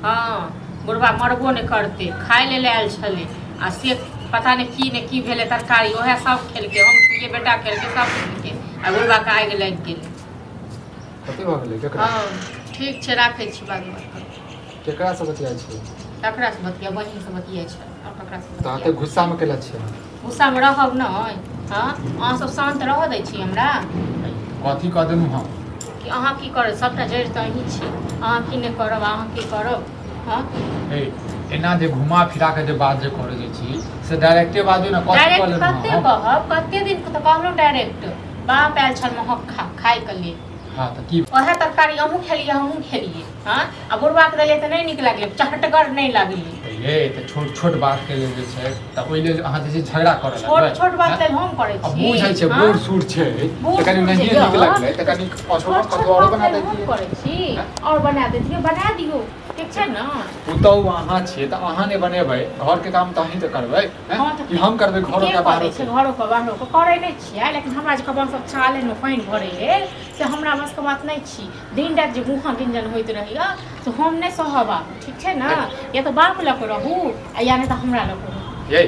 हाँ बुढ़बा मरबो नहीं करते खाए ले आयल छले आ से पता नहीं की भेले तरकारी ओहे सब खेलके हम खेलिए बेटा खेलके सब खेलके आ बुढ़बा के आगि लागि गेलै कते भ गेलै केकरा हाँ ठीक छै राखै छी बाद में केकरा से बतियाइ छी ककरा से बतिया बहिन से बतियाइ छै और ककरा से ताते गुस्सा में केला छी गुस्सा में रहब नहीं हाँ अहाँ सब शांत रह दै छी हमरा कथी कह देनु हम कि अहाँ की करब सबटा जड़ि तऽ अहीं छी अहाँ की नहि करब अहाँ की करब हाँ एना जे घुमा फिरा के जे बात जे करे जे छी से डायरेक्टे बाजू ना कथी डायरेक्ट कहले कते कहब कते दिन तऽ कहलहुँ डायरेक्ट बाप आयल छल महक खाय के लिए हां त की ओहे तरकारी अहूँ खेलिए हमहूँ खेलिए हाँ आ बुढ़बा के देलिए तऽ नहीं नीक लागलै चहटगर नहीं लागलै ये त छोट छोट बात के लेल जे छै त ओइ लेल अहाँ जे झगड़ा करे छोट छोट बात लेल हम करे छी अब बुझै छै बूढ़ सूढ़ छै त कनी नहीं नीक लागलै त कनी असोर कतवारो बना दै छी करे छी और बना देतिए बना दियो ठीक छै ना पुतौ अहाँ छियै त अहाँ ने बनेबै घर के काम त अहीं त करबै कि हम करबै घरो के बाहर छै घरो के बाहरो के करे नहीं छियै लेकिन हमरा जे कबा सब चाले में पानी भरे लेल से हमरा बस के बात नहीं छी दिन रात जे मुहा गिंजन होइत रहिया तो हम नहीं सहबा ठीक छै ना या तो बाप लग रहू या नहीं तो हमरा लग रहू ये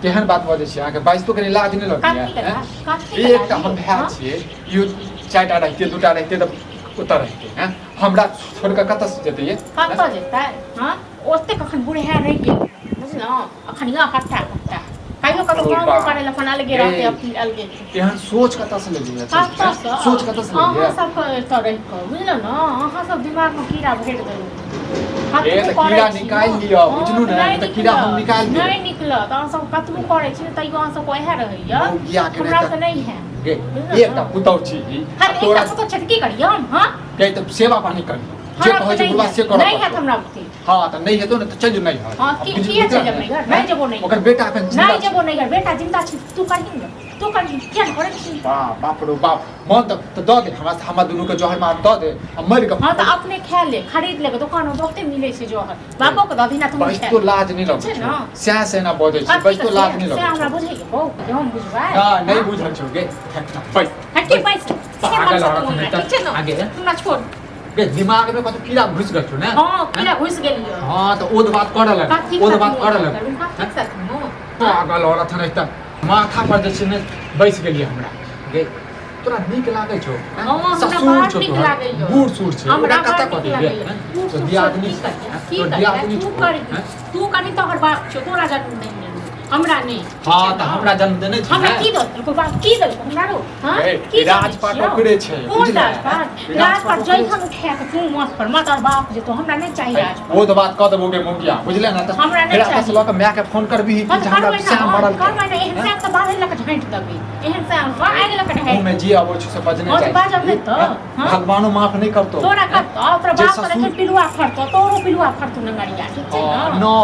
केहन बात बजै छी अहाँके बाइस तो कनी लाज नहीं लगैया एकटा हम भाय छियै यो चारिटा रहते दूटा रहते त उतर रहते हैं हमरा छोड़ के कत से जेतै ये कत जेतै हां ओते कखन बुढ़िया रहि गेल बुझलौ अखन या कट्टा कट्टा काइयो कतो काम करे ल अपन अलगे रहते अपनी अलगे केहन सोच कत से लेलिए सोच कत से लेलिए अहाँ सब त रहि क बुझलौ ना अहाँ सब दिमाग में कीड़ा भरि देलौ ए त कीड़ा निकाल लियो बुझलु ना त कीड़ा हम निकाल देब नहीं निकला त अहाँ सब कतबो करे छी तइयो अहाँ सब ओहे रहइया हमरा त नहीं है एकटा पुतौ छी तोरा तो छटकी करियो हम हां के त सेवा पानी कर जे कहै छै बुढ़वा से करो नहीं है हमरा बुद्धि हां त नहीं हेतो न त चल नहीं है हां की चल जब नहीं घर नहीं जबो नहीं ओकर बेटा अपन जिंदा नहीं जबो नहीं घर बेटा जिंदा छी तू करही तू करही क्या करे छी बाप रे बाप मन त द दे हमरा दुनू के जोहर मार द दे हम मर के हां त अपने खा ले खरीद ले दुकान में बहुते मिले छै जोहर बाबो के द दिना तुम बस तो लाज नहीं लगे छै ना से ना बजै छै बस तो लाज नहीं लगे से हमरा बुझै के बहु हम बुझबै हां नहीं बुझल छौ गे पैस हट्टी पैस आगे तुम ना छोड़ बे दिमाग में कतो कीड़ा घुस गल छौ ना हां कीड़ा घुस गेलियो हां त ओद बात करल ओद बात करल ठीक से नो पागल औरत है त माथा पर जे छै ने बैस गेलिए हमरा गे तोरा नीक लागे छौ ससुर छौ नीक लागे यो बूढ़ सूढ़ छै हमरा कत कत गे तो दियादनी तो दियादनी तू कनी तोहर बाप छौ तोरा जन्म नहीं हमरा नहीं हां त हमरा जन्म देने छी हमरा की दल को बात की दल हमरा रो हां की राजपाट ओकरे छै बुझला राजपाट जय हम उठा के तू मत पर मत और बाप जे तो हमरा नहीं चाहिए आज वो तो बात क देबो गे मुखिया बुझले ना त हमरा नहीं चाहिए फिर लक माय के फोन करबी कि हमरा श्याम मरल कर मैंने एहन से त बाहर लक झांट दबी एहन से बा आगे लक है मैं जी आबो छ से बजने चाहिए बाजब नहीं तो भगवानो माफ नहीं करतो तोरा करतो तोरा बाप पर के पिलुआ फरतो तोरो पिलुआ फरतो नंगरिया ठीक छै ना न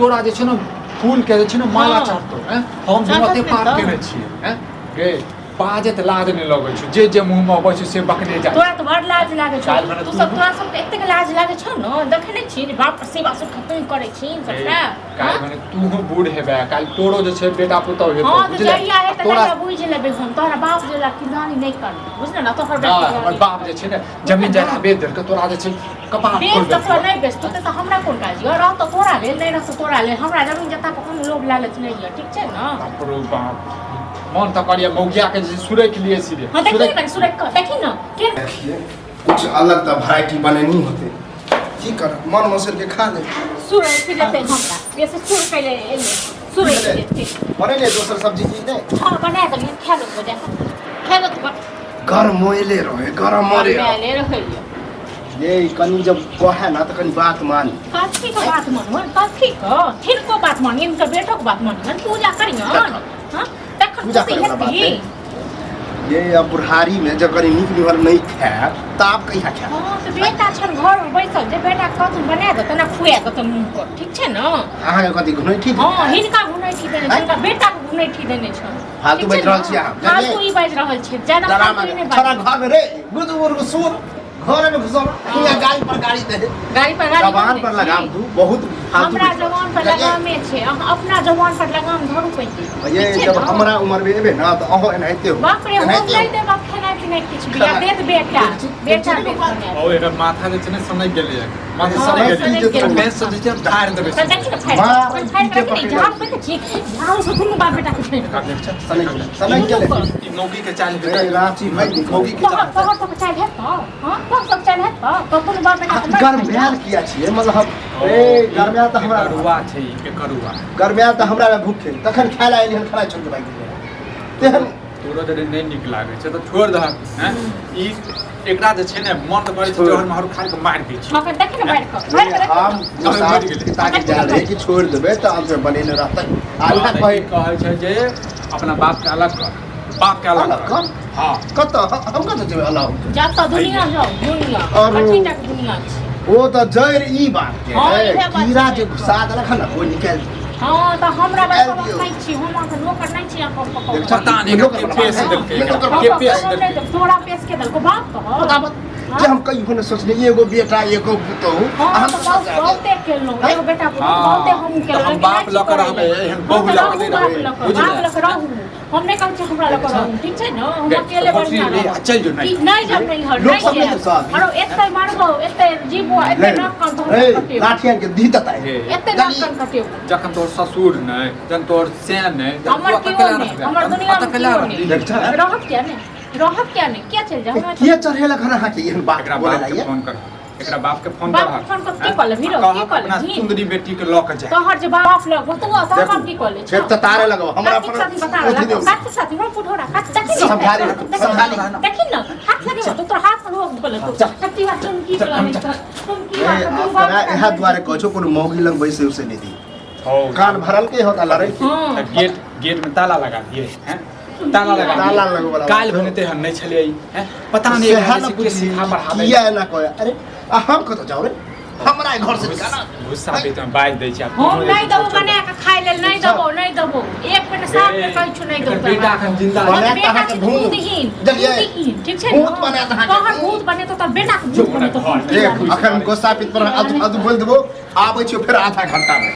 तोरा जे छ न फूल के जे छै न माला चढ़तो हैं हम जमते पाप केने छी हैं गे बाजे त लाज नहीं लगै छै जे मुंह में अबै छै से बकने जा तोरा त बड़ लाज लागे छै तू सब तोरा सब एतेक लाज लागे छ न देखने छी बाप सेवा सुख खतम करे छी सबटा काल माने तू बूढ़ हेबे काल तोरो जे छै बेटा पुतौ हेतौ हां त जइया है त तोरा बुझ लेबे हम तोरा बाप जे ला किसानी नहीं कर बुझले ना तोहर बेटा हमर बाप जे छै ने जमीन जायदाद बेच देलक तोरा जे छै कपाट खोल दे तो नहीं बेच तो हमरा कोन काज यो रह त तोरा लेल नहीं रह तोरा लेल हमरा जमीन जता को हम लोभ लालच नहीं है ठीक छै ना बाप रे बाप मन त करिए मौगिया के जे सुरै के लिए सीधे हां देखी ना सुरै का देखी ना के कुछ अलग त वैरायटी बनेनी होते की कर मन मसर के खा ले सुरै के लेते हमरा जैसे सुरै पहले सुरै के लेते बने ले दोसर सब्जी की नहीं हां बना दे खा लो तो देखो खा लो तो गरम मोइले रहे गरम मरे ले रहियो ये कनी जब कहे ना त कनी बात मान काठी को बात मान काठी को फिर को बात मान इनका बेटो को बात मान पूजा करियो हां पूजा करना बात है ये अब बुढ़ारी में जब कनी नीक निवर नहीं खाए त आप कहिया खाए हां तो बेटा छन घर में बैसल जे बेटा कथु बना दे तना खुआ दे त मुंह को ठीक छै ना अहाँ के कथि घुनै ठीक हां हिनका घुनै ठीक देने छै बेटा को घुनै ठीक देने छै फालतू बाज रहल छी अहाँ फालतू ही बाज रहल छै ज्यादा फालतू नहीं बाज छोरा घर में रे बुजुर्ग सुन घर में घुसल या गाड़ी पर गाड़ी दे गाड़ी पर गाड़ी जवान पर लगाम तू बहुत फालतू हमरा जवान पर लगाम में छै अपना जवान पर लगाम धरू पैते ये जब हमरा उम्र में एबे ना त अहो एनाइते हो बाप रे हम नहीं दे बाप खाना नहीं किछ बिया देत बेटा बेटा ओ एकर माथा जे छै ने सनक गेलै माथा सनक गेलै मैं सोचै छी धार देबै तो देखि न खाइ जहां पे ठीक जहां से दुनु बाप बेटा के सनक गेलै ई मौगी के चाल ए राची भाई मौगी के चाल तो चाल है तो हां तो चाल है तो दुनु बाप बेटा गरम्याल किया छियै मतलब ए गरम्याल त हमरा करुआ छै के करुआ गरम्याल त हमरा भूखे तखन खाय ला एलिहन खाना छोड़ के भाग गेलै तेहन तोरो जरे नहीं निक लागे छै तो छोड़ दह हैं ई एकरा जे छै ने मन त करे छै जहर महर खा के मार दै छै हां देखि न मार हम साथ पिता के जा रहे कि छोड़ देबे त हमसे बनेने रहतै आला कहै छै जे अपना बाप के अलग कर बाप के अलग कर हां कत हम कत जेबै अलग जाता दुनिया जाओ दुनिया और कठिन दुनिया ओ त जैर ई बात के कीड़ा जे घुसा देलक न कोई निकाल हां त हमरा बात नहीं छी हम त नौकर नहीं छी आप पकड़ पता नहीं के पेश देलकै के पेश देलकै थोड़ा पेश के देलको बात कह जे हम कहियो ने सोचने एगो बेटा एगो पुतहु हम बहुते केलो एगो बेटा बहुते हम केलो हम बाप लक रहबे एहन बहु लक दे रहबे बाप लक रहू हम नहीं कहै छी हमरा लक रहू ठीक छै न हम अकेले बढ़िया रह चल जो नहीं नहीं जब नहीं हर नहीं अरे एते मारबो एते जीवो एते नाक कान तो ए लाठियन के दी तता एते नाक कान कटियो जखन तोर ससुर नै जन तोर सेन नै हमर क्यों नहीं हमर दुनिया में क्यों नहीं रहत क्या नहीं क्या चल जा हमरा के चढ़ेला खाना हाके एहन बात एकरा बोले बाप के लाइए फोन कर एकरा बाप के फोन बाप फोन कर की कल हीरो की कल अपना सुंदरी बेटी के लक जाए तोहर जे बाप लग तो बाप की कल फिर त तारे लगो हमरा पर बात के साथ हम पुठोरा हाथ देखि संभाली देखि न हाथ लगे तो तोर हाथ पर रोक बोले तो शक्ति बात तुम की तुम की ए अपना एहा द्वारे कहछो कोनो मौगी लग बैसे उसे नहीं दी कान भरल के होता लड़े गेट में ताला लगा दिए हैं ताला लगो वाला काल बनते हम नहीं चले हैं पता नहीं है कुछ सिखा पढ़ा दे किया ना कोई अरे हम कत जाऊ रे हमरा घर से निकाला गुस्सा पे तो बाज दे छी हम नहीं दबो बना के खाइ ले नहीं दबो एक मिनट साफ में कहै छु नहीं दबो बेटा एखन जिंदा बना कहा के भूतहीन ठीक छै भूत बना कहा तोहर भूत बने तो तोर बेटा के भूत बने तो देख अखन गुस्सा पित पर अद बोल देबो आबै छियो फिर आधा घंटा में